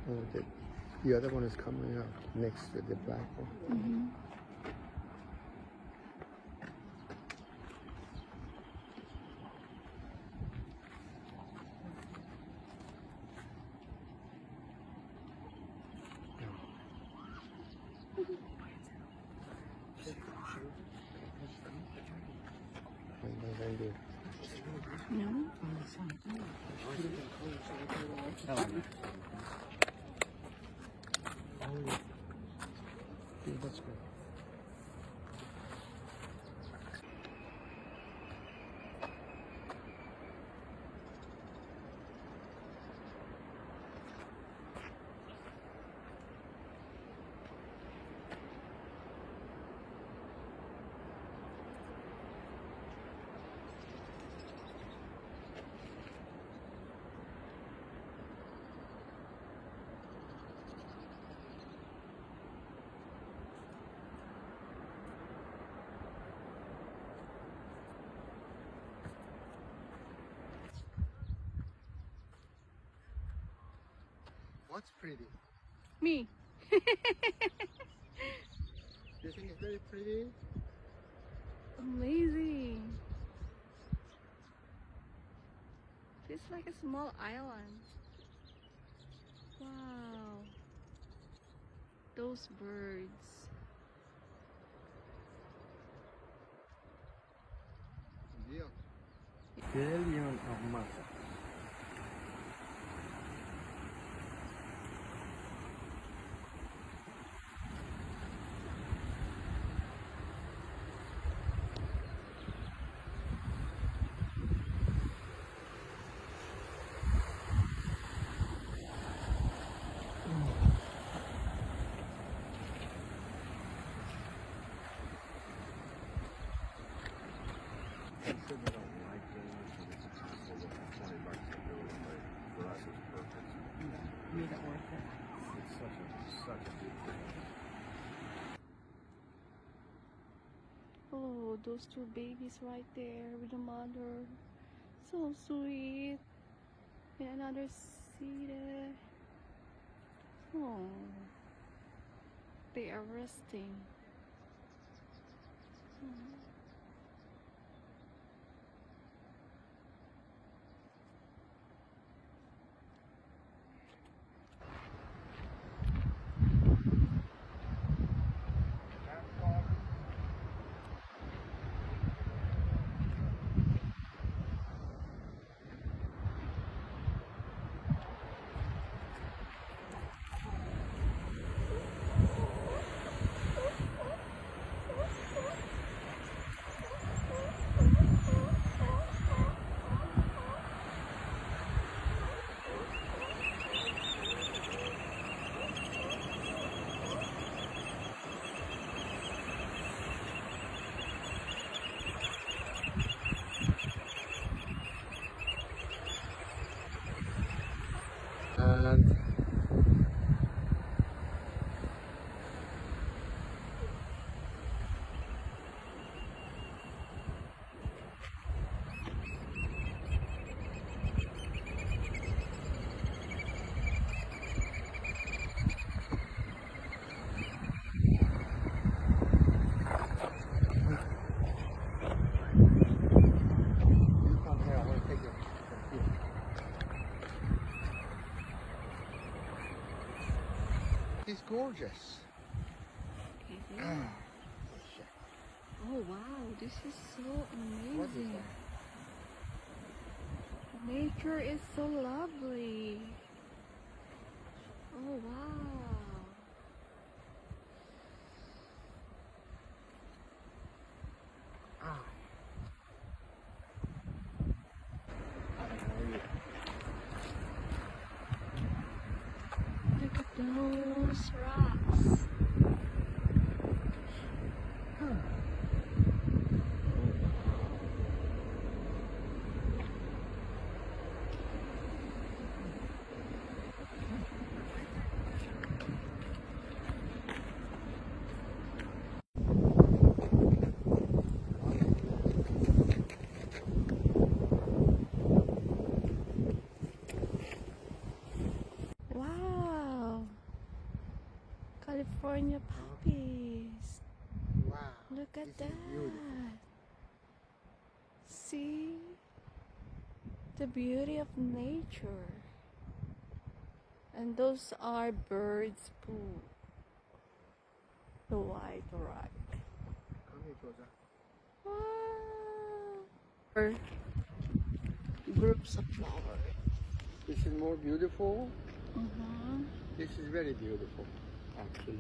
Oh, the other one is coming up next to the black one. Mm-hmm. No? Yeah, that's good. What's pretty? Me. Do you think it's very pretty? Amazing. It's like a small island. Wow. Those birds. Yeah. Billion of mother. I'm sure they don't like things, so it's expensive. $20 a bill, but for us it's perfect. Made it worth it. It's such a beautiful place. Oh, those two babies right there with the mother. So sweet. And another seated. Oh. They are resting. Oh. And you come here, I want to take you from here. It's gorgeous. Okay, Ah, there. shit. Oh wow, this is so What is amazing. that? Nature is so lovely. Oh wow. Ah. Look at those rocks. Wow. California poppies. Wow. Look at This that. is beautiful. See the beauty of nature. And those are birds' poo. The white rock. Come here, Josa. Wow. Or groups of flowers. This is more beautiful. Mm-hmm. This is very beautiful, actually.